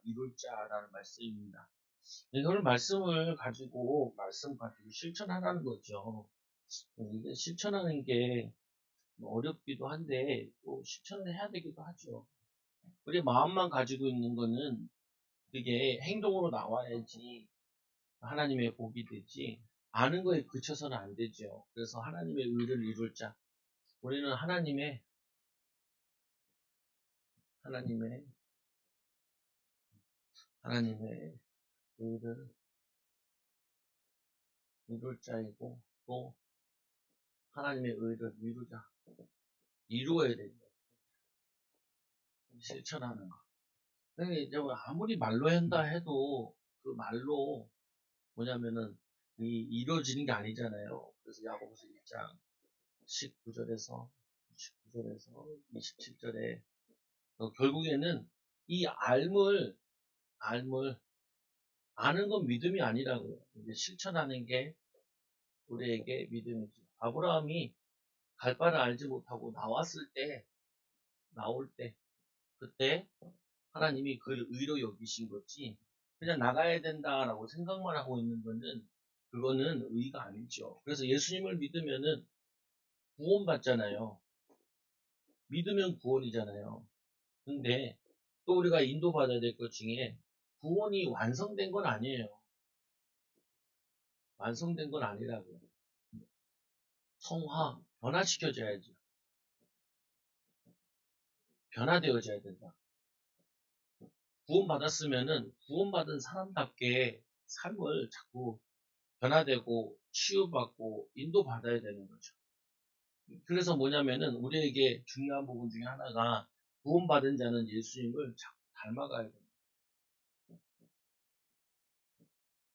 이룰 자라는 말씀입니다. 이걸 말씀을 가지고 실천하라는 거죠. 이게 실천하는 게 어렵기도 한데 또 실천을 해야 되기도 하죠. 우리 마음만 가지고 있는 거는 그게 행동으로 나와야지 하나님의 복이 되지, 아는 거에 그쳐서는 안 되죠. 그래서 하나님의 의를 이룰 자, 우리는 하나님의 의를 이룰 자이고, 또 하나님의 의를 이루어야 된다. 실천하는 거. 근데 이제 아무리 말로 한다 해도 그 말로 뭐냐면은 이루어지는 게 아니잖아요. 그래서 야고보서 1장 19절에서 27절에 결국에는 이 알을 아는 건 믿음이 아니라고요. 이제 실천하는 게 우리에게 믿음이죠. 아브라함이 갈 바를 알지 못하고 나올 때, 그때 하나님이 그를 의로 여기신 거지, 그냥 나가야 된다라고 생각만 하고 있는 그거는 의가 아니죠. 그래서 예수님을 믿으면은 구원받잖아요. 믿으면 구원이잖아요. 근데 또 우리가 인도받아야 될 것 중에 구원이 완성된 건 아니에요. 완성된 건 아니라고요. 변화시켜져야죠. 변화되어져야 된다. 구원받았으면은 구원받은 사람답게 삶을 자꾸 변화되고 치유받고 인도받아야 되는 거죠. 그래서 뭐냐면은 우리에게 중요한 부분 중에 하나가 구원받은 자는 예수님을 자꾸 닮아가야 됩니다.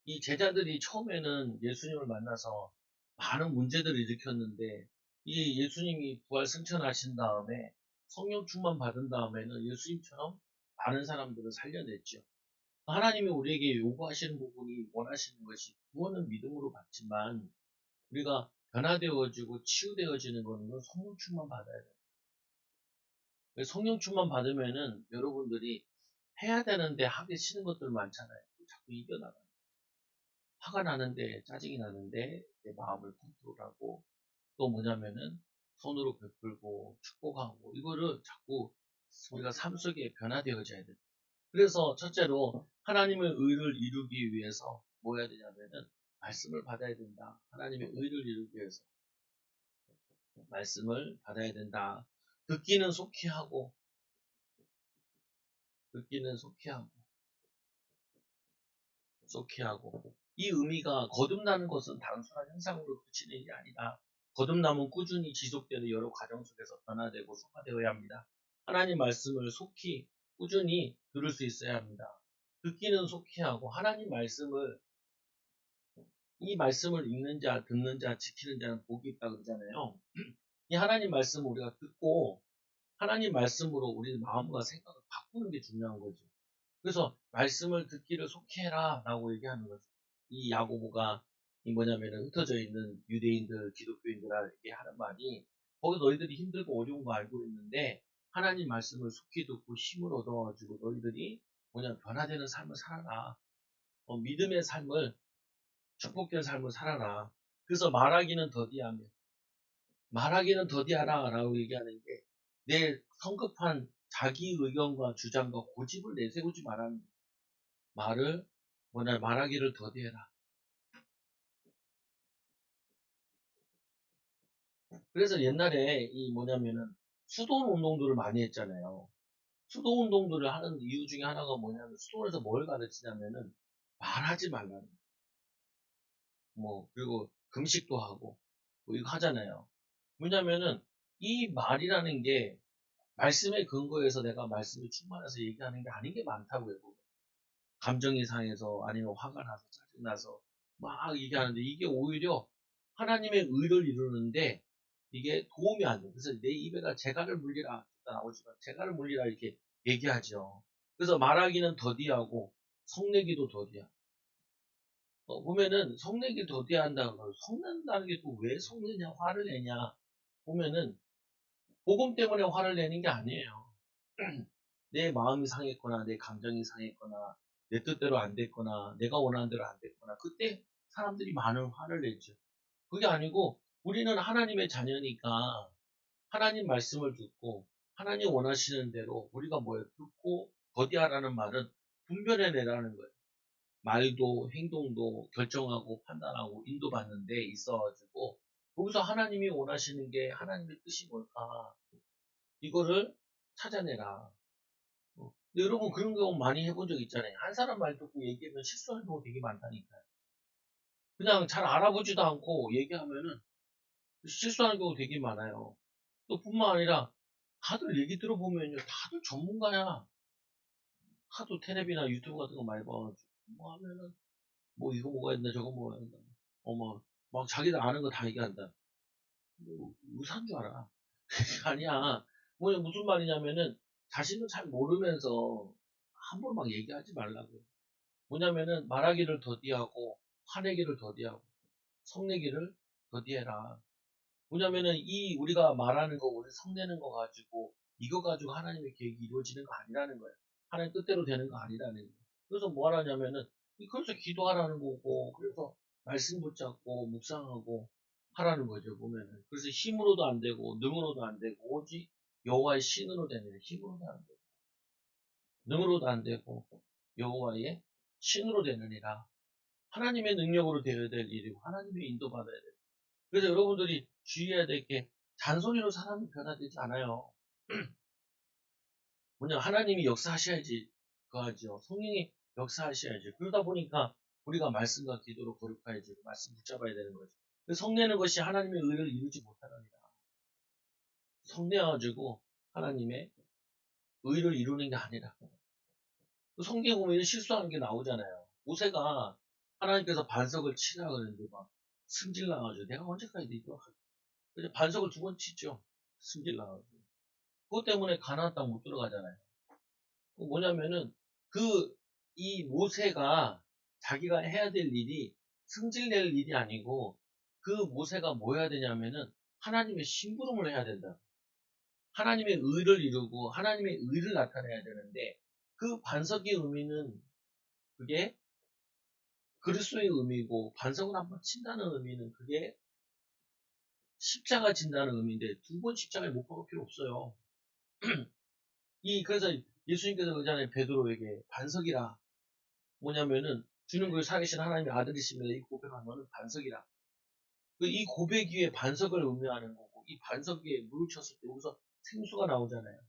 이 제자들이 처음에는 예수님을 만나서 많은 문제들을 일으켰는데, 이 예수님이 부활 승천하신 다음에 성령 충만 받은 다음에는 예수님처럼 많은 사람들을 살려냈죠. 하나님이 우리에게 요구하시는 부분이, 원하시는 것이 구원은 믿음으로 받지만 우리가 변화되어지고 치유되어지는 것은 성령 충만 받아야 돼요. 성령 충만 받으면은 여러분들이 해야 되는데 하기 싫은 것들 많잖아요. 자꾸 이겨나가요. 화가 나는데, 짜증이 나는데 내 마음을 컨트롤하고, 또 뭐냐면은 손으로 베풀고 축복하고, 이거를 자꾸 우리가 삶 속에 변화되어져야 돼요. 그래서 첫째로 하나님의 의를 이루기 위해서 뭐 해야 되냐면은 말씀을 받아야 된다. 하나님의 의를 이루기 위해서 말씀을 받아야 된다. 듣기는 속히 하고 이 의미가, 거듭나는 것은 단순한 현상으로 그치는 일이 아니라 거듭남은 꾸준히 지속되는 여러 과정 속에서 변화되고 성화되어야 합니다. 하나님 말씀을 속히 꾸준히 들을 수 있어야 합니다. 듣기는 속히 하고, 이 말씀을 읽는 자, 듣는 자, 지키는 자는 복이 있다 그러잖아요. 이 하나님 말씀을 우리가 듣고 하나님 말씀으로 우리 마음과 생각을 바꾸는 게 중요한 거죠. 그래서 말씀을 듣기를 속히 해라 라고 얘기하는 거죠. 이 야고보가 뭐냐면은 흩어져 있는 유대인들, 기독교인들에게 하는 말이, 거기 너희들이 힘들고 어려운 거 알고 있는데 하나님 말씀을 속히 듣고 힘을 얻어가지고 너희들이 변화되는 삶을 살아라. 믿음의 삶을, 축복된 삶을 살아라. 그래서 말하기는 더디하라 라고 얘기하는 게, 내 성급한 자기 의견과 주장과 고집을 내세우지 말라는 말을, 말하기를 더디해라. 그래서 옛날에 수도 운동들을 많이 했잖아요. 수도 운동들을 하는 이유 중에 하나가 뭐냐면, 수도에서 뭘 가르치냐면은 말하지 말라는, 그리고 금식도 하고 이거 하잖아요. 왜냐면은 이 말이라는 게 말씀의 근거에서 내가 말씀에 충만해서 얘기하는 게 아닌 게 많다고요. 감정이 상해서, 아니면 화가 나서, 짜증나서 막 얘기하는데, 이게 오히려 하나님의 의를 이루는데 이게 도움이 안 돼요. 그래서 내 입에다 재갈을 물리라, 나오지만 재갈을 물리라 이렇게 얘기하죠. 그래서 말하기는 더디하고 성내기도 더디야. 보면은 성내기를 더디야 한다고, 성낸다는 게 또 왜 성내냐, 화를 내냐 보면은 복음 때문에 화를 내는 게 아니에요. 내 마음이 상했거나, 내 감정이 상했거나, 내 뜻대로 안 됐거나, 내가 원하는 대로 안 됐거나, 그때 사람들이 많은 화를 내죠. 그게 아니고, 우리는 하나님의 자녀니까, 하나님 말씀을 듣고, 하나님 원하시는 대로 우리가 뭐예요? 듣고, 더디하라는 말은 분별해내라는 거예요. 말도, 행동도 결정하고, 판단하고, 인도받는 데 있어가지고, 거기서 하나님이 원하시는 게 하나님의 뜻이 뭘까? 이거를 찾아내라. 근데 여러분 그런 경우 많이 해본 적 있잖아요. 한 사람 말 듣고 얘기하면 실수하는 경우 되게 많다니까요. 그냥 잘 알아보지도 않고 얘기하면은 실수하는 경우 되게 많아요. 또 뿐만 아니라 다들 얘기 들어보면요. 다들 전문가야. 하도 텔레비나 유튜브 같은 거 많이 봐가지고 뭐 하면은 뭐 이거 먹어야 된다 저거 먹어야 된다. 어머 막 자기들 아는 거 다 얘기한다. 뭐 의사인 줄 알아. 아니야. 뭐 무슨 말이냐면은 자신은 잘 모르면서 함부로 막 얘기하지 말라고요. 뭐냐면은 말하기를 더디하고 화내기를 더디하고 성내기를 더디해라. 뭐냐면은 이 우리가 말하는 거, 우리 성내는 거 가지고 이거 가지고 하나님의 계획이 이루어지는 거 아니라는 거예요. 하나님 뜻대로 되는 거 아니라는 거예요. 그래서 뭐 하라냐면은 그래서 기도하라는 거고 그래서 말씀 붙잡고 묵상하고 하라는 거죠 보면은. 그래서 힘으로도 안 되고 능으로도 안 되고 오직 여호와의 신으로 되는 힘으로도 안 되고 능으로도 안 되고 여호와의 신으로 되느니라. 하나님의 능력으로 되어야 될 일이고 하나님의 인도받아야 돼요. 그래서 여러분들이 주의해야 될 게 잔소리로 사람이 변화되지 않아요. 뭐냐 하나님이 역사하셔야지 그하죠. 성령이 역사하셔야지. 그러다 보니까 우리가 말씀과 기도로 거룩해야지 말씀 붙잡아야 되는 거죠. 성내는 것이 하나님의 의를 이루지 못하느니라. 성내가지고 하나님의 의를 이루는 게 아니라. 성경에 보면 실수하는 게 나오잖아요. 모세가 하나님께서 반석을 치라 그랬는데 막 승질 나가지고 내가 언제까지 이거 할 그래서 반석을 2번 치죠. 승질 나가지고. 그것 때문에 가나안 땅 못 들어가잖아요. 뭐냐면은 이 모세가 자기가 해야 될 일이 승질 낼 일이 아니고 그 모세가 뭐 해야 되냐면은 하나님의 심부름을 해야 된다. 하나님의 의를 이루고 하나님의 의를 나타내야 되는데 그 반석의 의미는 그게 그리스도의 의미고 반석을 한번 친다는 의미는 그게 십자가 진다는 의미인데 2번 십자가에 못 박을 필요 없어요. 그래서 예수님께서 그러잖아요. 베드로에게 반석이라. 뭐냐면은 주는 그걸 살아계신 하나님의 아들이십니다. 이 고백하면은 반석이라. 이 고백 위에 반석을 의미하는 거고 이 반석 위에 물을 쳤을 때 여기서 생수가 나오잖아요.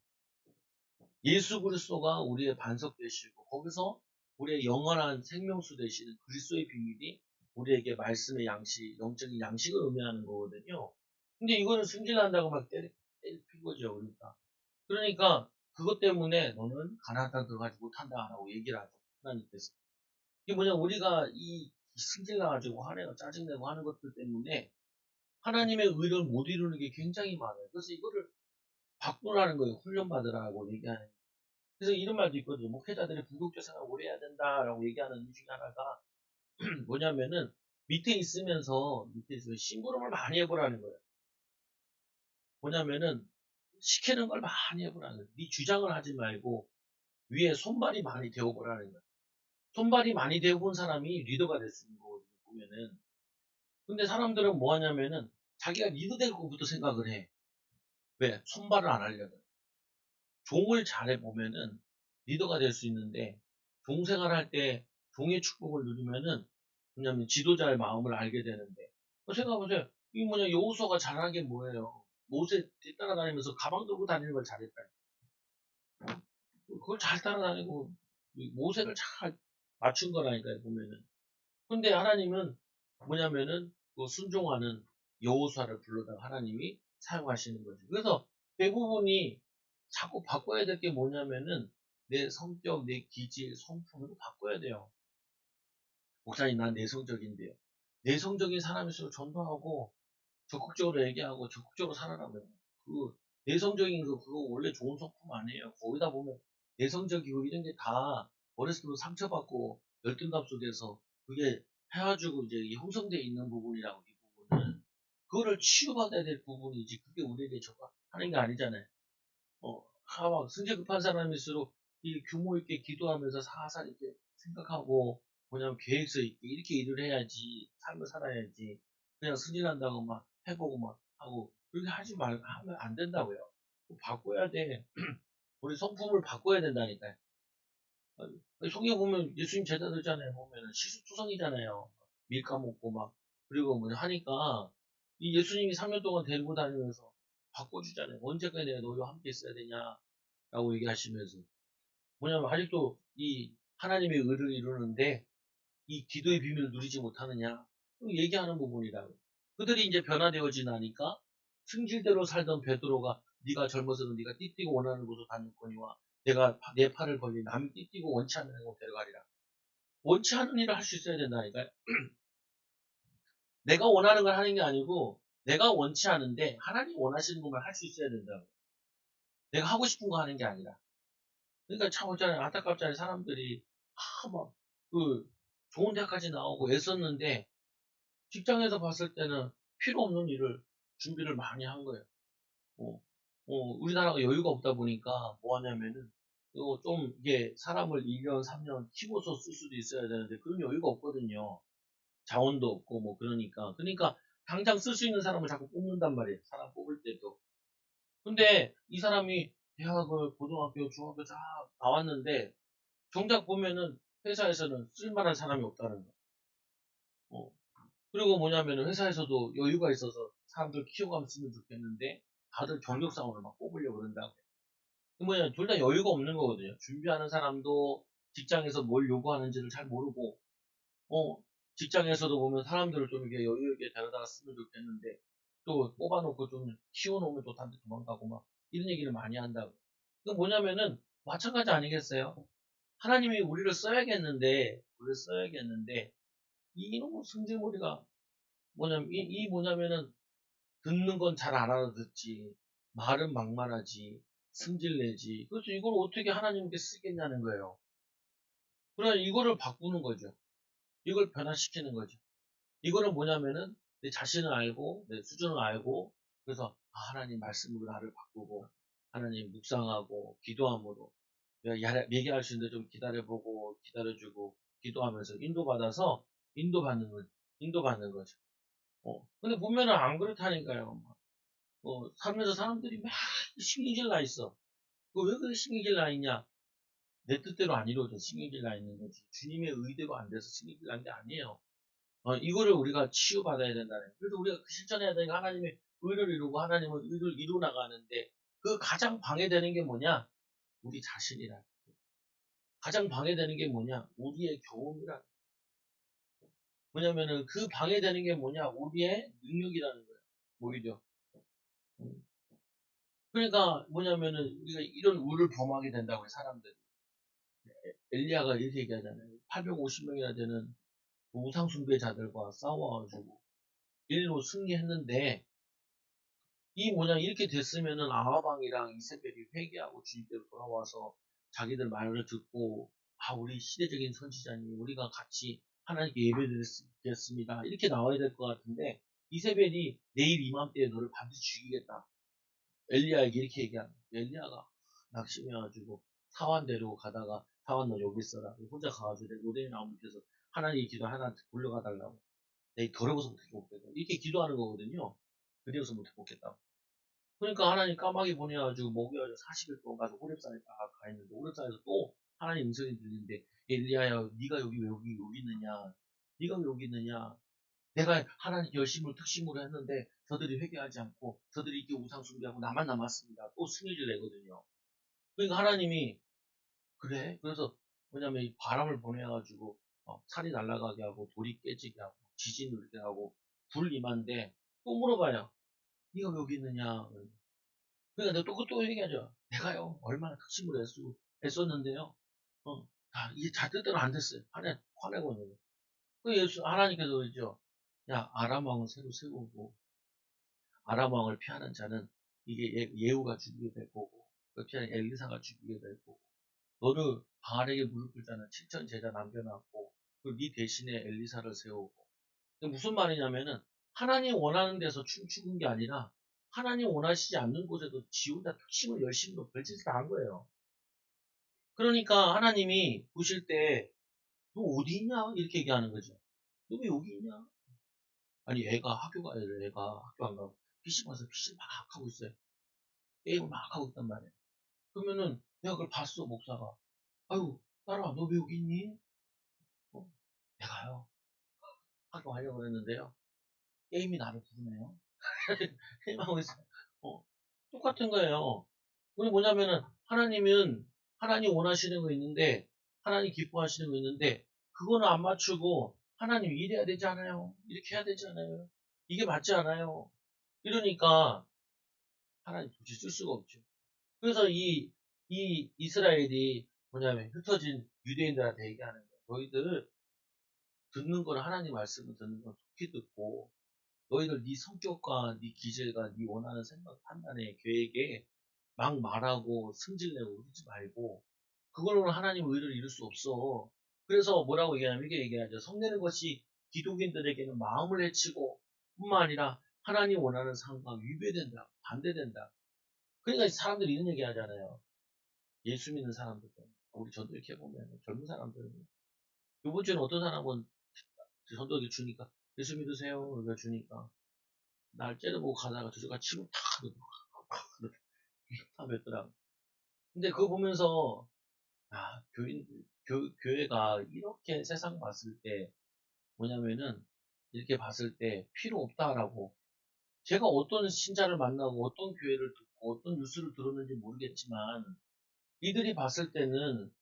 예수 그리스도가 우리의 반석 되시고 거기서 우리의 영원한 생명수 되시는 그리스도의 비밀이 우리에게 말씀의 양식, 영적인 양식을 의미하는 거거든요. 근데 이거는 승질난다고 막 때린 거죠. 그러니까 그것 때문에 너는 가나안 땅 들어가지 못한다라고 얘기를 하죠. 하나님께서. 이게 뭐냐 우리가 이 승질나가지고 화내고 짜증내고 하는 것들 때문에 하나님의 의를 못 이루는 게 굉장히 많아요. 그래서 이거를 바꾸라는 거예요. 훈련받으라고 얘기하는. 그래서 이런 말도 있거든요. 목회자들이 부교육자 생활 오래 해야 된다라고 얘기하는 이유 중에 하나가 뭐냐면은 밑에 있으면 심부름을 많이 해보라는 거예요. 뭐냐면은 시키는 걸 많이 해보라는 거예요. 네 주장을 하지 말고 위에 손발이 많이 되어보라는 거예요. 손발이 많이 되어본 사람이 리더가 될 수 있는 거거든요. 보면은. 근데 사람들은 뭐 하냐면은 자기가 리더 될 것부터 생각을 해. 왜? 손발을 안 하려고. 종을 잘해보면은 리더가 될 수 있는데 종 생활할 때 종의 축복을 누리면은 왜냐면 지도자의 마음을 알게 되는데 생각해보세요. 이 뭐냐 여호수아가 잘하는 게 뭐예요? 모세 따라다니면서 가방 들고 다니는 걸 잘했다. 그걸 잘 따라다니고 모세를 잘 맞춘 거라니까요 보면은. 근데 하나님은 뭐냐면은 그 순종하는 여호수아를 불러다가 하나님이 사용하시는 거죠. 그래서 대부분이 자꾸 바꿔야 될 게 뭐냐면은 내 성격, 내 기질, 성품을 바꿔야 돼요. 목사님 난 내성적인데요. 내성적인 사람일수록 전도하고 적극적으로 얘기하고 적극적으로 살아나면 그 내성적인 거 그거 원래 좋은 성품 아니에요. 거기다 보면 내성적이고 이런 게 다 어렸을 때부터 상처받고 열등감 속에서 그게 해가지고 이제 형성되어 있는 부분이라고 이 부분은 그거를 치유받아야 될 부분이지 그게 우리에게 저거 하는 게 아니잖아요. 막 승질 급한 사람일수록 이 규모 있게 기도하면서 살살 이렇게 생각하고 뭐냐면 계획서 있게 이렇게 일을 해야지 삶을 살아야지 그냥 승진한다고 막 해보고 막 하고 그렇게 하면 안 된다고요. 바꿔야 돼. 우리 성품을 바꿔야 된다니까요. 성경 보면 예수님 제자들잖아요. 보면은 시수투성이잖아요. 밀 까먹고 막 그리고 뭐 하니까 이 예수님이 3년 동안 데리고 다니면서 바꿔주잖아요. 언제까지 내가 너희와 함께 있어야 되냐라고 얘기하시면서 뭐냐면 아직도 이 하나님의 의를 이루는데 이 기도의 비밀을 누리지 못하느냐 얘기하는 부분이라고. 그들이 이제 변화되어지나니까 승질대로 살던 베드로가 네가 젊어서는 네가 띠띠고 원하는 곳으로 다녔거니와 내가 내 팔을 벌리 남이 띠띠고 원치 않는 곳 데려가리라. 원치 않은 일을 할 수 있어야 된다니까요. 내가 원하는 걸 하는 게 아니고 내가 원치 않은데 하나님 원하시는 것만 할 수 있어야 된다고. 내가 하고 싶은 거 하는 게 아니라. 그러니까 참 어쩌면 안타깝잖아요. 사람들이 막 그 좋은 대학까지 나오고 애썼는데 직장에서 봤을 때는 필요 없는 일을 준비를 많이 한 거예요. 어, 우리나라가 여유가 없다 보니까 뭐 하냐면은 좀 이게 사람을 1년, 3년 키워서 쓸 수도 있어야 되는데 그런 여유가 없거든요. 자원도 없고 뭐 그러니까. 그러니까 당장 쓸 수 있는 사람을 자꾸 뽑는단 말이에요. 사람 뽑을 때도. 근데 이 사람이 대학을 고등학교, 중학교 쫙 나왔는데 정작 보면은 회사에서는 쓸만한 사람이 없다는 거. 어, 그리고 뭐냐면은 회사에서도 여유가 있어서 사람들 키워가면 좋겠는데 다들 경력사원을 막 뽑으려고 그런다고. 그 뭐냐, 둘 다 여유가 없는 거거든요. 준비하는 사람도 직장에서 뭘 요구하는지를 잘 모르고, 어, 직장에서도 보면 사람들을 좀 이렇게 여유 있게 데려다가 쓰면 좋겠는데, 또 뽑아놓고 좀 키워놓으면 또 다른 데 도망가고 막, 이런 얘기를 많이 한다고. 그 뭐냐면은, 마찬가지 아니겠어요? 하나님이 우리를 써야겠는데, 이놈의 승질머리가 뭐냐면은, 듣는 건 잘 안 알아듣지. 말은 막말하지. 승질내지. 그래서 이걸 어떻게 하나님께 쓰겠냐는 거예요. 그러나 이거를 바꾸는 거죠. 이걸 변화시키는 거죠. 이거는 뭐냐면은 내 자신을 알고 내 수준을 알고 그래서 하나님 말씀으로 나를 바꾸고 하나님 묵상하고 기도함으로 얘기할 수 있는데 좀 기다려보고 기다려주고 기도하면서 인도받아서 인도받는 거죠. 근데 보면은 안 그렇다니까요. 살면서 사람들이 막 신경질 나 있어. 왜 그렇게 신경질 나 있냐? 내 뜻대로 안 이루어져 신경질 나 있는 거지. 주님의 의대로 안 돼서 신경질 난 게 아니에요. 이거를 우리가 치유받아야 된다는 거예요. 그래서 우리가 실천해야 되는 게 하나님의 의를 이루고 하나님의 의를 이루 나가는데 그 가장 방해되는 게 뭐냐? 우리 자신이라. 가장 방해되는 게 뭐냐? 우리의 경험이라. 뭐냐면은 그 방해되는 게 뭐냐? 우리의 능력이라는 거예요. 오히려. 음. 그러니까 뭐냐면은 우리가 이런 우를 범하게 된다고 해요, 사람들이. 엘리야가 이렇게 얘기하잖아요. 850명이나 되는 우상 숭배자들과 싸워가지고 일로 승리했는데 이 모양 이렇게 됐으면은 아하방이랑 이세벨이 회개하고 주님께로 돌아와서 자기들 말을 듣고 우리 시대적인 선지자님 우리가 같이 하나님께 예배드리겠습니다 이렇게 나와야 될 것 같은데 이세벨이 내일 이맘때에 너를 반드시 죽이겠다 엘리야에게 이렇게 얘기하는 거예요. 엘리야가 낙심해가지고 사환 데리고 가다가 사환 너 여기 있어라 혼자 가가지고 로데이 나무 밑에서 하나님 기도 하나한테 불러가 달라고 내 더러워서 못해 먹겠다 이렇게 기도하는 거거든요. 그리워서 못해 먹겠다. 그러니까 하나님 까마귀 보내가지고 먹여가지고 40일 동안 가서 호렙산에 딱 가 있는데 호렙산에서 또 하나님 음성이 들리는데 엘리야야 네가 여기 있느냐 네가 왜 여기 있느냐 내가 하나님 열심을 특심으로 했는데 저들이 회개하지 않고 저들이 이렇게 우상 숭배하고 나만 남았습니다. 또 승리를 내거든요. 그러니까 하나님이 그래 그래서 뭐냐면 이 바람을 보내가지고 산이 날아가게 하고 돌이 깨지게 하고 지진을 일게 하고 불 임한데 또 물어봐요. 네가 왜 여기 있느냐 그러니까 내가 또 얘기하죠. 내가요, 얼마나 특심으로 애썼는데요. 이게 자 뜻대로 안 됐어요. 화내고 있는 거예요. 그 하나님께서 그러죠. 야, 아람 왕을 새로 세우고, 아람 왕을 피하는 자는 이게 예후가 죽이게 될 거고, 그 피하는 엘리사가 죽이게 될 거고, 너를 바알에게 무릎 꿇 자는 7천 제자 남겨놨고, 네 대신에 엘리사를 세우고. 무슨 말이냐면은, 하나님 원하는 데서 춤추는 게 아니라, 하나님 원하시지 않는 곳에도 지 혼자 특심을 열심히 별짓을 다 한 거예요. 그러니까 하나님이 보실 때, 너 어디 있냐? 이렇게 얘기하는 거죠. 너 왜 여기 있냐? 아니, 애가 학교 가야 돼. 애가 학교 안 가고, PC방 가서 PC 막 하고 있어요. 게임을 막 하고 있단 말이에요. 그러면은, 내가 그걸 봤어, 목사가. 아유, 딸아, 너 왜 여기 있니? 어, 내가요. 학교 가려고 그랬는데요. 게임이 나를 부르네요. 게임하고 있어요. 어, 똑같은 거예요. 우리 뭐냐면은, 하나님은, 하나님 원하시는 거 있는데, 하나님 기뻐하시는 거 있는데, 그거는 안 맞추고, 하나님 이래야 되지 않아요? 이렇게 해야 되지 않아요? 이게 맞지 않아요? 이러니까, 하나님 도저히 쓸 수가 없죠. 그래서 이 이스라엘이 뭐냐면, 흩어진 유대인들한테 얘기하는 거예요. 너희들 듣는 걸 하나님 말씀을 듣는 건 좋게 듣고, 너희들 네 성격과 네 기질과 네 원하는 생각, 판단의 계획에 막 말하고 승질내고 그러지 말고 그걸로는 하나님 의를 이룰 수 없어. 그래서 뭐라고 얘기하냐면 이렇게 얘기하죠. 성내는 것이 기독인들에게는 마음을 해치고 뿐만 아니라 하나님 원하는 삶과 위배된다. 반대된다. 그러니까 사람들이 이런 얘기 하잖아요. 예수 믿는 사람들. 우리 저도 이렇게 보면 젊은 사람들은 이번 주에는 어떤 사람은 전도기 주니까 예수 믿으세요. 그러니까 주니까 날 째려보고 가다가 저쪽가 치고 탁 하더라고. 근데 그거 보면서 교회가 이렇게 세상 봤을 때 뭐냐면은 이렇게 봤을 때 필요 없다라고 제가 어떤 신자를 만나고 어떤 교회를 듣고 어떤 뉴스를 들었는지 모르겠지만 이들이 봤을 때는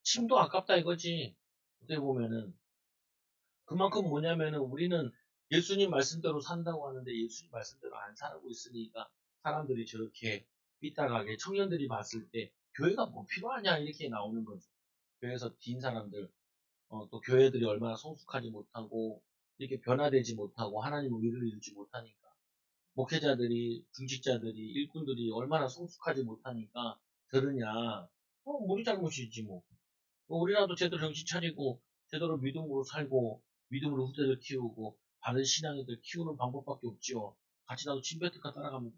침도 아깝다 이거지. 어떻게 보면은 그만큼 뭐냐면은 우리는 예수님 말씀대로 산다고 하는데 예수님 말씀대로 안 살고 있으니까 사람들이 저렇게 삐딱하게 청년들이 봤을 때 교회가 뭐 필요하냐 이렇게 나오는 거죠. 교회에서 딘 사람들, 또 교회들이 얼마나 성숙하지 못하고 이렇게 변화되지 못하고 하나님의 의를 이루지 못하니까 목회자들이, 중직자들이, 일꾼들이 얼마나 성숙하지 못하니까 들으냐. 우리 잘못이지 뭐. 우리라도 제대로 정신 차리고 제대로 믿음으로 살고 믿음으로 후대를 키우고 바른 신앙이들 키우는 방법밖에 없지요. 같이 나도 침뱉을까 따라가면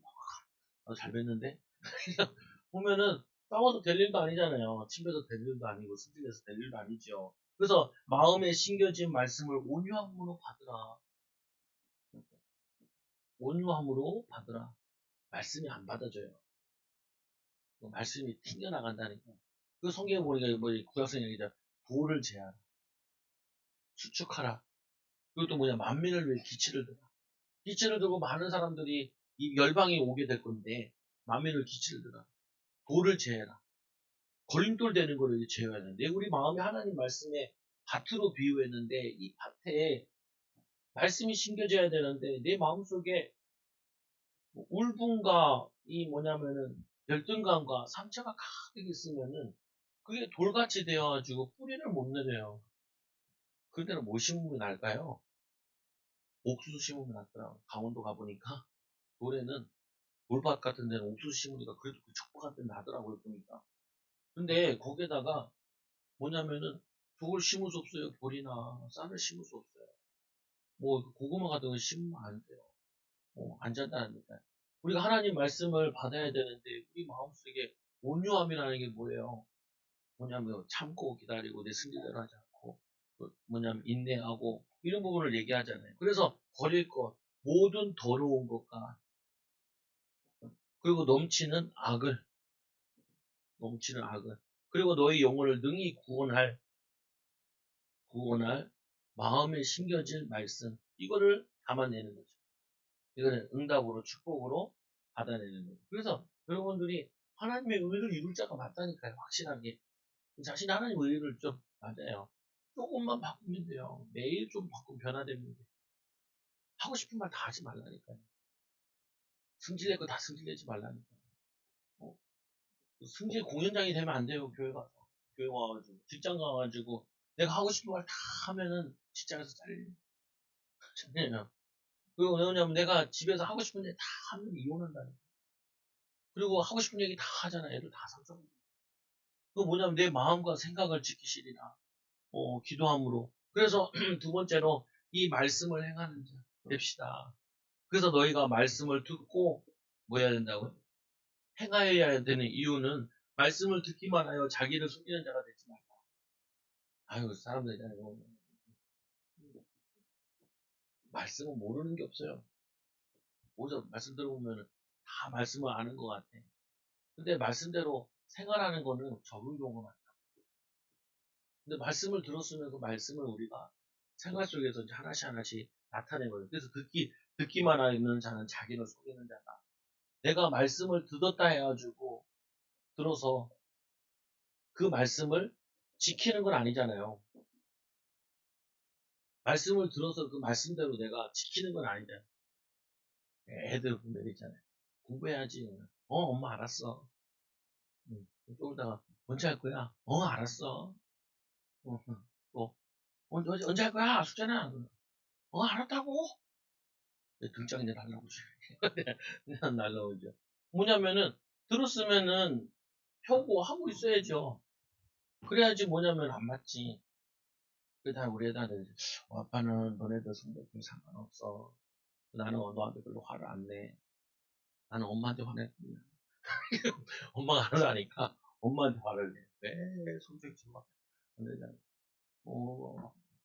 나도 잘 뱉는데 보면은 싸워서 될 일도 아니잖아요. 침뱉어서 될 일도 아니고 승진해서 될 일도 아니죠. 그래서 마음에 심겨진 말씀을 온유함으로 받으라. 온유함으로 받으라. 말씀이 안 받아줘요. 말씀이 튕겨나간다니까. 그 성경에 보니까 뭐 구약성 얘기죠. 돌을 제하라. 수축하라. 그것도 뭐냐, 만민을 위해 기치를 들어. 기치를 들고 많은 사람들이 이 열방에 오게 될 건데, 만민을 기치를 들어. 돌을 제해라. 걸림돌 되는 거를 제어해야 되는데, 우리 마음이 하나님 말씀에 밭으로 비유했는데, 이 밭에 말씀이 심겨져야 되는데, 내 마음속에 울분과 이 뭐냐면은 열등감과 상처가 가득 있으면은, 그게 돌같이 되어가지고 뿌리를 못 내려요. 그때는 뭐 심으면 날까요? 옥수수 심으면 낫더라고. 강원도 가보니까, 돌에는 돌밭 같은 데는 옥수수 심으니까 그래도 그 척박 같은 데 나더라고요, 보니까. 근데 거기에다가 뭐냐면은 저걸 심을 수 없어요. 볼이나 쌀을 심을 수 없어요. 뭐 고구마 같은 거 심으면 안 돼요. 안 잔다니까. 우리가 하나님 말씀을 받아야 되는데 우리 마음속에 온유함이라는 게 뭐예요? 뭐냐면 참고 기다리고 내 승리대로 하지 않고 뭐냐면 인내하고 이런 부분을 얘기하잖아요. 그래서 버릴 것 모든 더러운 것과 그리고 넘치는 악을 그리고 너희 영혼을 능히 구원할 마음에 심겨질 말씀 이거를 담아내는 거죠. 이거는 응답으로 축복으로 받아내는 거죠. 그래서 여러분들이 하나님의 의를 이룰 자가 맞다니까요. 확실하게 자신 하나님의 의를 좀 맞아요. 조금만 바꾸면 돼요. 매일 좀 바꾸면 변화되면 돼요. 하고 싶은 말 다 하지 말라니까요. 승질낼 거 다 승질내지 말라니까요. 어? 승질 공연장이 되면 안 돼요. 교회 가서. 교회 와가지고 직장 가가지고 내가 하고 싶은 말 다 하면은 직장에서 잘리잖아요. 그리고 왜냐면 내가 집에서 하고 싶은 얘기 다 하면 이혼한다니까. 그리고 하고 싶은 얘기 다 하잖아. 애들 다 상처받아. 그거 뭐냐면 내 마음과 생각을 지키시리라. 기도함으로. 그래서 두 번째로 이 말씀을 행하는 자 됩시다. 그래서 너희가 말씀을 듣고 뭐 해야 된다고요? 행하여야 되는 이유는 말씀을 듣기만 하여 자기를 속이는 자가 되지 말라. 아유, 사람들이 말씀은 모르는 게 없어요. 오죠. 말씀 들어보면 다 말씀을 아는 것 같아. 근데 말씀대로 생활하는 거는 적은 경우가 많다. 근데 말씀을 들었으면 그 말씀을 우리가 생활 속에서 이제 하나씩 나타내거든요. 그래서 듣기만 하는 자는 자기를 속이는 자다. 내가 말씀을 듣었다 해가지고 들어서 그 말씀을 지키는 건 아니잖아요. 말씀을 들어서 그 말씀대로 내가 지키는 건 아니잖아요. 애들 보면 있잖아요. 공부해야지. 엄마 알았어. 좀 이따가 언제 할 거야? 알았어. 또 언제 할 거야? 숙제는? 알았다고? 등짝 이제 날라오죠. 그냥 날라오죠. 뭐냐면은 들었으면은 펴고 하고 있어야죠. 그래야지 뭐냐면 안 맞지. 그다 우리 애들한테 아빠는 너네들 성적이 상관없어. 나는 너한테 별로 화를 안 내. 나는 엄마한테 화냈거든. 엄마가 하라니까 엄마한테 화를 내. 왜 성적이 막 안 되잖아.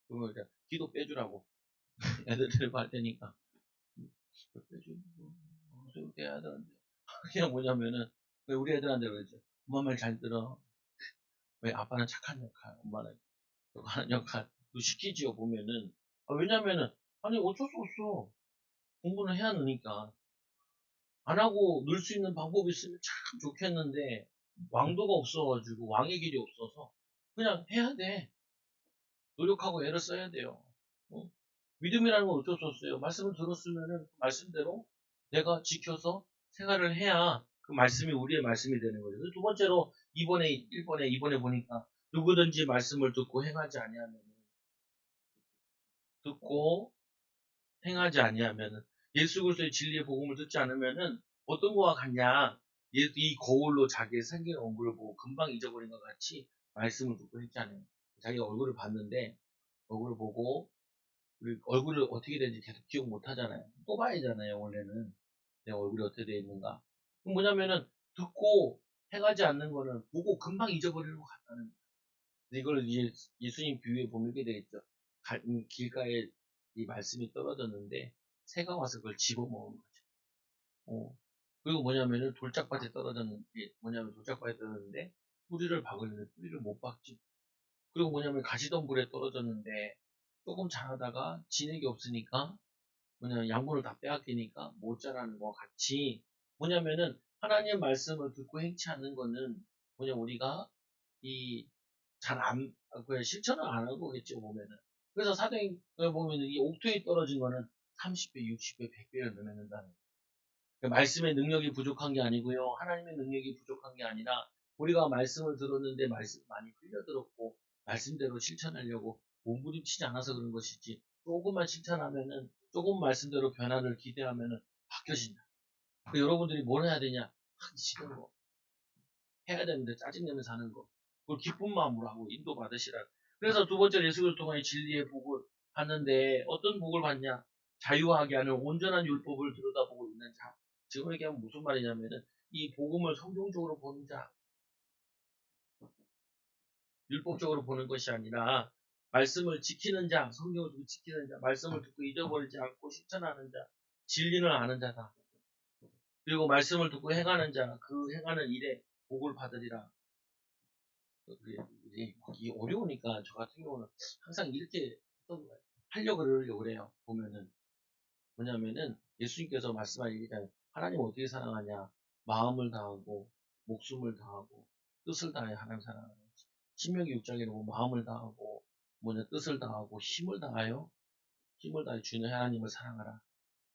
그거 이제 기도 빼주라고. 애들 데리고 할 테니까. 빼주고. 좀 돼야 되는데. 그냥 뭐냐면은, 왜 우리 애들한테 그러죠. 엄마 말 잘 들어. 왜 아빠는 착한 역할, 엄마는 하는 역할. 시키지요, 보면은. 왜냐면은, 아니, 어쩔 수 없어. 공부는 해야 느니까. 안 하고 놀 수 있는 방법이 있으면 참 좋겠는데, 왕도가 없어가지고, 왕의 길이 없어서, 그냥 해야 돼. 노력하고 애를 써야 돼요. 어? 믿음이라는 건 어쩔 수 없어요. 말씀을 들었으면은, 그 말씀대로 내가 지켜서 생활을 해야 그 말씀이 우리의 말씀이 되는 거죠. 두 번째로, 1번에 보니까, 누구든지 말씀을 듣고 행하지 아니하면, 듣고 행하지 아니하면은 예수 그리스도의 진리의 복음을 듣지 않으면은 어떤 거와 같냐? 이 거울로 자기의 생긴 얼굴을 보고 금방 잊어버린 것 같이 말씀을 듣고 했잖아요. 자기 얼굴을 봤는데 얼굴을 보고 우리 얼굴을 어떻게 되는지 계속 기억 못 하잖아요. 또 봐야잖아요. 원래는 내 얼굴이 어떻게 되어 있는가. 그럼 뭐냐면은 듣고 행하지 않는 거는 보고 금방 잊어버리는 것 같다는 거예요. 이걸 예수님 비유에 보면 이렇게 되겠죠. 길가에 이 말씀이 떨어졌는데 새가 와서 그걸 집어먹은 거죠. 어. 그리고 뭐냐면은 돌짝밭에 떨어졌는데 뭐냐면 돌짝밭에 떨어졌는데 뿌리를 박으려는데 뿌리를 못 박지. 그리고 뭐냐면 가시덤불에 떨어졌는데 조금 자라다가 진액이 없으니까 뭐냐면 양분을 다 빼앗기니까 못 자라는 것 같이 뭐냐면은 하나님의 말씀을 듣고 행치 않는 거는 뭐냐 우리가 이 잘 안, 그 실천을 안 하고 그랬죠, 보면은. 그래서 사도행을 보면은 이 옥토에 떨어진 거는 30배, 60배, 100배를 넘는다는 거예요. 말씀의 능력이 부족한 게 아니고요. 하나님의 능력이 부족한 게 아니라 우리가 말씀을 들었는데 말씀 많이 흘려들었고 말씀대로 실천하려고 몸부림치지 않아서 그런 것이지 조금만 실천하면은 조금 말씀대로 변화를 기대하면은 바뀌어진다. 여러분들이 뭘 해야 되냐? 하기 싫은 거. 해야 되는데 짜증내면서 사는 거. 그걸 기쁜 마음으로 하고 인도 받으시라. 그래서 두 번째 예수 그리스도의 진리의 복을 받는데 어떤 복을 받냐? 자유하게 하는 온전한 율법을 들여다보고 있는 자. 지금 얘기하면 무슨 말이냐면은 이 복음을 성경적으로 보는 자, 율법적으로 보는 것이 아니라 말씀을 지키는 자, 성경을 듣고 지키는 자, 말씀을 듣고 잊어버리지 않고 실천하는 자, 진리를 아는 자다. 그리고 말씀을 듣고 행하는 자, 그 행하는 일에 복을 받으리라. 이게 어려우니까 저 같은 경우는 항상 이렇게 하려고 그래요. 보면은 뭐냐면은 예수님께서 말씀하시기잖아요. 하나님 어떻게 사랑하냐? 마음을 다하고 목숨을 다하고 뜻을 다해 하나님 사랑하는 거지. 신명기 6장에 보면 마음을 다하고 뜻을 다하고 힘을 다해 주는 하나님을 사랑하라.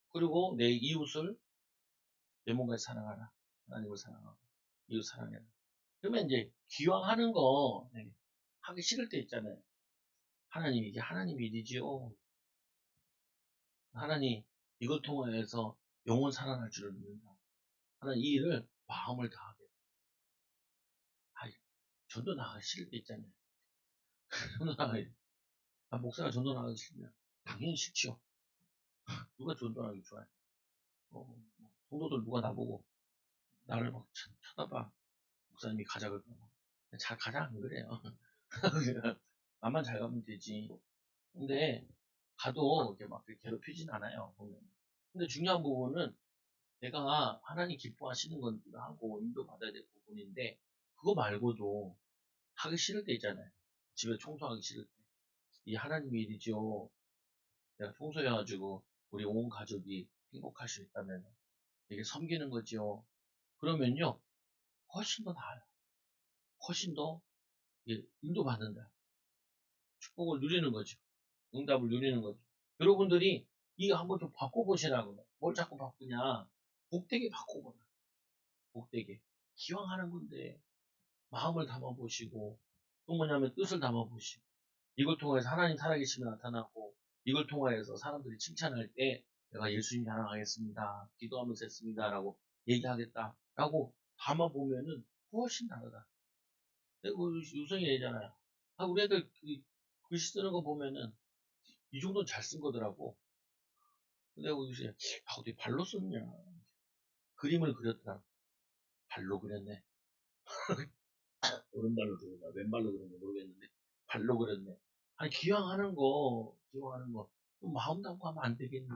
그리고 내 이웃을 내 몸까지 사랑하라. 하나님을 사랑하고 이웃 사랑해라. 그러면 이제 기왕하는 거 하기 싫을 때 있잖아요. 이게 하나님 일이지요. 하나님 이걸 통해서 영원 살아날 줄을 믿는다. 하나님 이 일을 마음을 다하게. 전도 나가기 싫을 때 있잖아요. 전도 나가기. 목사가 전도 나가기 싫냐? 당연히 싫죠. 누가 전도 나가기 좋아해? 성도들 누가 나보고 나를 막 쳐다봐. 목사님이 가자 그럴까봐. 잘 가자 안 그래요. 나만 잘 가면 되지. 근데 가도 이렇게 막 괴롭히진 않아요. 보면. 근데 중요한 부분은 내가 하나님 기뻐하시는 건기도 하고 인도받아야 될 부분인데 그거 말고도 하기 싫을 때 있잖아요. 집에 청소하기 싫을 때. 이 하나님 일이죠. 내가 청소해가지고 우리 온 가족이 행복할 수 있다면 이게 섬기는 거죠. 그러면요 훨씬 더 나아요. 훨씬 더 인도받는다. 축복을 누리는 거죠. 응답을 누리는 거죠. 여러분들이 이거 한번 좀 바꿔보시라고요. 뭘 자꾸 바꾸냐. 복되게 바꿔보라. 복되게. 기왕 하는 건데 마음을 담아보시고 또 뭐냐면 뜻을 담아보시고 이걸 통해서 하나님 살아계심이 나타나고 이걸 통하여서 사람들이 칭찬할 때 내가 예수님 자랑하겠습니다. 기도하면서 했습니다. 라고 얘기하겠다. 라고 담아보면은 훨씬 다르다. 그리고 유성이 얘기잖아요. 아, 우리 애들 글씨 쓰는 거 보면은 이 정도는 잘 쓴 거더라고. 근데 요새 어떻게 발로 썼냐. 그림을 그렸더라. 발로 그렸네. 오른발로 그렸나 왼발로 그렸나 모르겠는데 발로 그렸네. 아니 기왕하는 거 좀 마음 담고 하면 안 되겠니?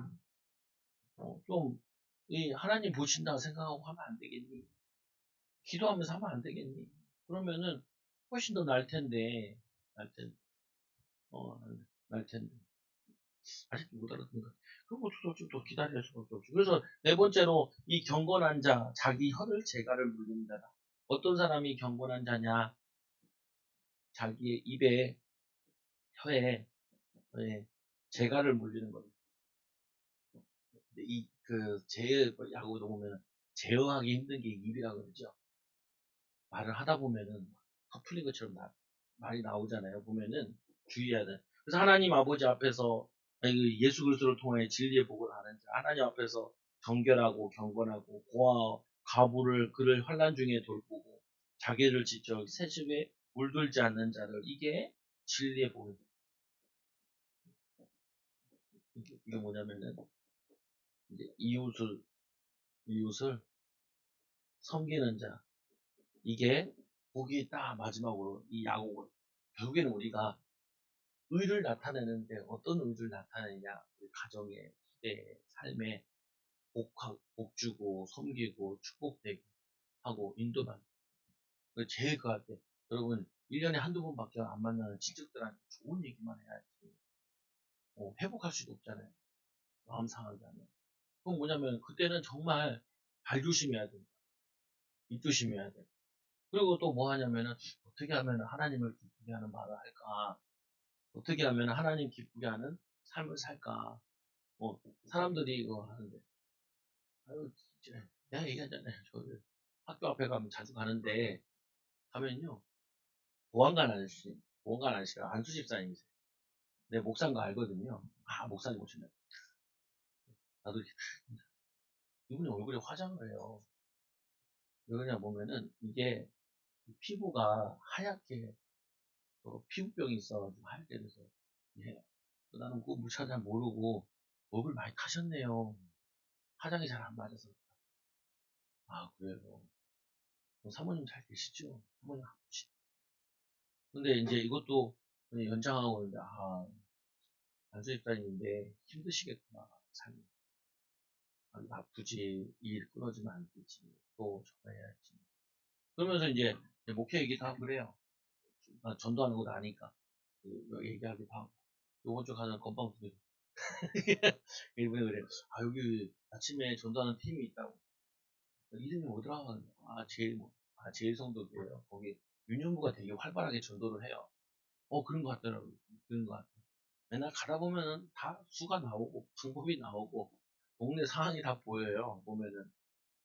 좀 이 하나님 보신다고 생각하고 하면 안 되겠니? 기도하면서 하면 안 되겠니? 그러면은 훨씬 더 날 텐데 날 텐데 어, 날 텐데 아직도 못 알아듣는 것 같아. 그럼 어쩔 수 없지 또 기다릴 수밖에 없지. 그래서 네 번째로 이 경건한 자 자기 혀를 재갈을 물리는 자다. 어떤 사람이 경건한 자냐? 자기의 입에 혀에 재갈을 물리는 겁니다. 야구도 보면 제어하기 힘든 게 입이라 그러죠. 말을 하다 보면은 터풀린 것처럼 말이 나오잖아요. 보면은 주의해야 돼. 그래서 하나님 아버지 앞에서 예수 그리스도를 통해 진리의 복을 아는 자, 하나님 앞에서 정결하고 경건하고 고아 가부를 그를 환난 중에 돌보고 자기를 지켜 세습에 물들지 않는 자를 이게 진리의 복입니다. 이게 뭐냐면은 이제 이웃을 섬기는 자 이게 복이 딱 마지막으로 이 야곱을 결국에는 우리가 의를 나타내는데 어떤 의를 나타내냐 우리 가정의 시대의 삶에 복 주고 섬기고 축복되고 하고 인도받는 제일 그 같아. 여러분 1년에 한두 번밖에 안 만나는 친척들한테 좋은 얘기만 해야지 회복할 수도 없잖아요. 마음 상하게 하면 그건 뭐냐면 그때는 정말 발 조심해야 된다. 입 조심해야 돼. 그리고 또 뭐 하냐면은 어떻게 하면 하나님을 기쁘게 하는 말을 할까? 어떻게 하면 하나님 기쁘게 하는 삶을 살까? 사람들이 이거 하는데, 아유, 진짜, 내가 얘기하잖아요. 저 학교 앞에 가면 자주 가는데, 가면요, 보안관 아저씨가 안수 집사님이세요. 내 목사인 거 알거든요. 아, 목사님 오시면. 나도 이렇게, 이분이 얼굴에 화장을 해요. 왜 그러냐 보면은, 이게 피부가 하얗게, 피부병이 있어가지고 하얗게 돼서, 예. 나는 그 물차 잘 모르고, 목을 많이 타셨네요. 화장이 잘 안 맞아서. 아, 그래요. 사모님 잘 계시죠? 사모님 아프시. 근데 이제 이것도 연장하고 있는데, 안수집사님인데 힘드시겠구나, 삶이. 아프지, 일 끊어지면 안 되지, 또 저거 해야지. 그러면서 이제 목회 얘기도 하고 그래요. 전도하는 것도 아니까. 얘기하기도 하고. 요번 주 가는 건빵 두개 이분이 그래요. 여기 아침에 전도하는 팀이 있다고. 이름이 뭐더라? 제일 성도교예요. 거기 유년부가 되게 활발하게 전도를 해요. 그런 것 같더라고요. 그런 것 같아요. 맨날 가다 보면은 다 수가 나오고, 방법이 나오고, 동네 상황이 다 보여요, 보면은.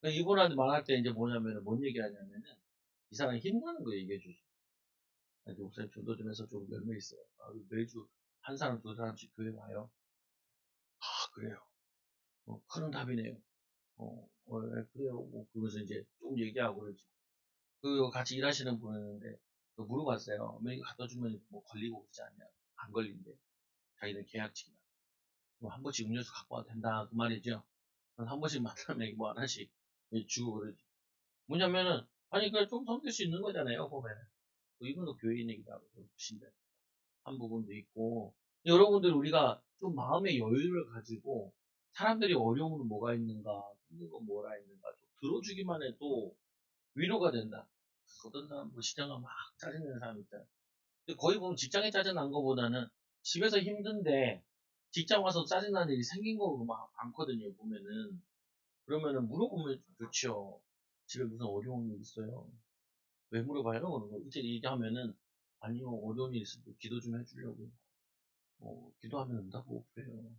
그러니까 이분한테 말할 때 이제 뭐냐면은, 뭔 얘기 하냐면은, 이 사람이 힘나는 거 얘기해 주죠. 목사님 전도 좀 해서 좀 열매 있어요. 매주 한 사람, 두 사람씩 교회 와요. 그래요. 그런 답이네요. 그래요. 그러면서 이제 좀 얘기하고 그러지. 같이 일하시는 분인데, 물어봤어요. 이거 갖다 주면 뭐 걸리고 그러지 않냐. 안 걸린대. 자기들 계약직이라. 한 번씩 음료수 갖고 와도 된다. 그 말이죠. 한 번씩 만나면 뭐 하나씩 주고 그러지. 뭐냐면은, 아니, 그좀 섬길 수 있는 거잖아요, 보면은. 이분도 교인이기도 하고, 보신데. 한 부분도 있고. 여러분들, 우리가 좀 마음의 여유를 가지고, 사람들이 어려움은 뭐가 있는가, 힘든 건 뭐가 있는가, 좀 들어주기만 해도 위로가 된다. 어떤 사람, 뭐, 시장가 막 짜증내는 사람 있잖아요. 근데 거의 보면 직장에 짜증난 거보다는 집에서 힘든데, 직장 와서 짜증나는 일이 생긴 거 막 많거든요, 보면은. 그러면은 물어보면 좋죠. 집에 무슨 어려운 일 있어요? 왜 물어봐요? 이제 얘기하면은, 아니요, 어려운 일 있으면 기도 좀 해주려고. 기도하면 된다고 그래요.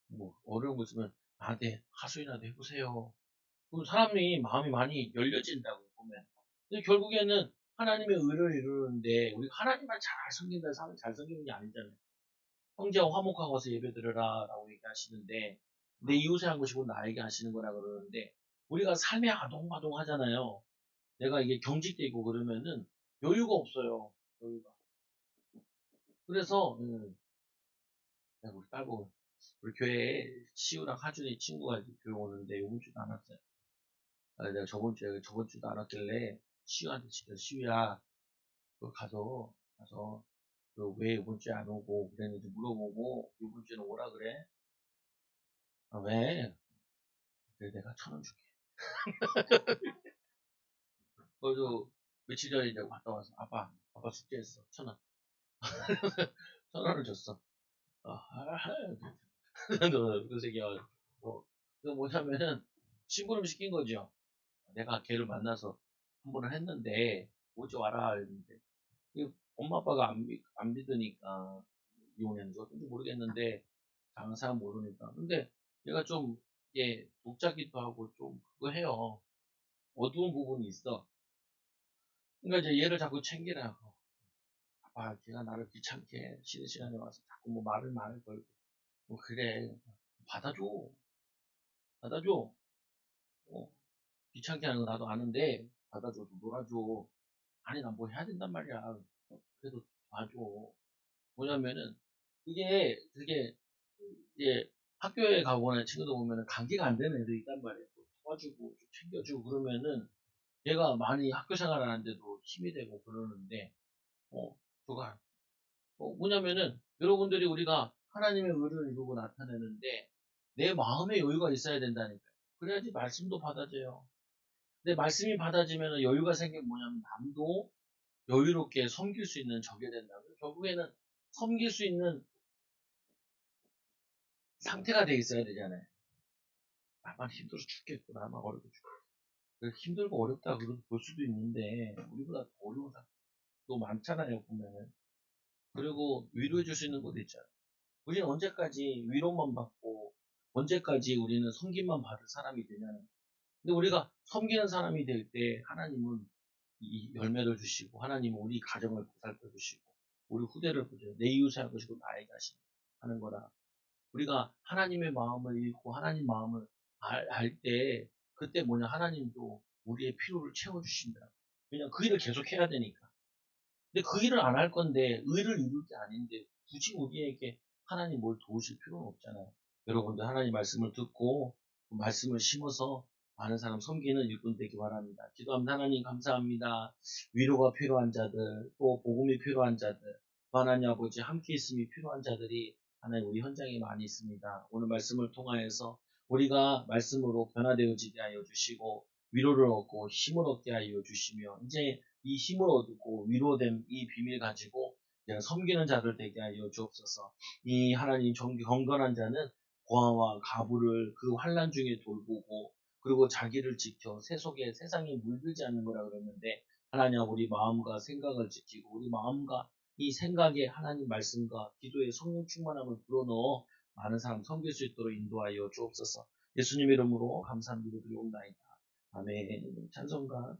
뭐, 어려운 거 있으면 나한테 하소연이라도 해보세요. 그럼 사람이 마음이 많이 열려진다고 보면. 근데 결국에는 하나님의 의를 이루는데, 우리가 하나님만 잘 섬긴다는 사람이 잘 섬기는 게 아니잖아요. 형제와 화목하고 와서 예배 드려라 라고 얘기하시는데, 내 이웃에 한 것이고 나에게 하시는 거라 그러는데, 우리가 삶에 아동바동 하잖아요. 내가 이게 경직되고 그러면은 여유가 없어요. 여유가. 그래서 우리 딸고 우리 교회에 시우랑 하준이 친구가 이제 교회 오는데 요번 주도 안 왔어요. 내가 저번 주도 안 왔길래 시우한테 진짜 시우야 그 가서 왜 이번 주에 안 오고 그랬는지 물어보고 이번 주에는 오라 그래. 아, 왜? 그래 내가 1,000원 줄게. 그래도 며칠 전에 이제 갔다 와서 아빠 숙제했어. 1,000원. 1,000원을 줬어. 그래서 이게 그 뭐냐면은 심부름 시킨 거죠. 내가 걔를 만나서 한 번을 했는데 오지 와라 했는데 엄마 아빠가 안 믿으니까 이혼했는지 어떤지 모르겠는데 장사는 모르니까 근데 얘가 좀 이게 독자기도 하고 좀 그거 해요. 어두운 부분이 있어. 그러니까 이제 얘를 자꾸 챙기라. 걔가 나를 귀찮게 쉬는 시간에 와서 자꾸 뭐 말을 걸고 뭐 그래 받아줘 받아줘 어, 귀찮게 하는 거 나도 아는데 받아줘 놀아줘 아니 난 뭐 해야 된단 말이야 그래도 봐줘 뭐냐면은 그게 이제 학교에 가거나 친구들 보면은 관계가 안 되는 애들 있단 말이에요 도와주고 좀 챙겨주고 그러면은 얘가 많이 학교 생활하는데도 힘이 되고 그러는데 어 그가 뭐냐면은 여러분들이 우리가 하나님의 의를 이루고 나타내는데 내 마음의 여유가 있어야 된다니까요 그래야지 말씀도 받아져요 근데 말씀이 받아지면 여유가 생기면 뭐냐면 남도 여유롭게 섬길 수 있는 적이 된다고요. 결국에는 섬길 수 있는 상태가 돼 있어야 되잖아요. 나만 힘들어 죽겠고, 나만 어렵고 죽겠고. 힘들고 어렵다 그렇게 볼 수도 있는데, 우리보다 더 어려운 사람도 많잖아요, 보면은. 그리고 위로해 줄 수 있는 것도 있잖아요. 우리는 언제까지 위로만 받고, 언제까지 우리는 섬김만 받을 사람이 되냐는. 근데 우리가 섬기는 사람이 될 때, 하나님은 이 열매를 주시고 하나님은 우리 가정을 보살펴 주시고 우리 후대를 보죠. 내 이웃을 할 것이고 나의 자신 하는 거라. 우리가 하나님의 마음을 읽고 하나님 마음을 알 때 그때 뭐냐 하나님도 우리의 필요를 채워주신다. 왜냐면 그 일을 계속 해야 되니까. 근데 그 일을 안 할 건데 의를 이룰 게 아닌데 굳이 우리에게 하나님 뭘 도우실 필요는 없잖아요. 여러분들 하나님 말씀을 듣고 그 말씀을 심어서 많은 사람 섬기는 일꾼 되기 바랍니다. 기도합니다. 하나님 감사합니다. 위로가 필요한 자들, 또 복음이 필요한 자들, 또 하나님 아버지 함께 있음이 필요한 자들이 하나님 우리 현장에 많이 있습니다. 오늘 말씀을 통하여서 우리가 말씀으로 변화되어지게 하여 주시고 위로를 얻고 힘을 얻게 하여 주시며 이제 이 힘을 얻고 위로된 이 비밀 가지고 섬기는 자들 되게 하여 주옵소서. 이 하나님 경건한 자는 고아와 가부를 그 환난 중에 돌보고 그리고 자기를 지켜 세상에 물들지 않는 거라 그랬는데 하나님 우리 마음과 생각을 지키고 우리 마음과 이 생각에 하나님 말씀과 기도의 성령 충만함을 불어넣어 많은 사람 섬길 수 있도록 인도하여 주옵소서. 예수님 이름으로 감사합니다. 드리옵나이다. 아멘. 찬송가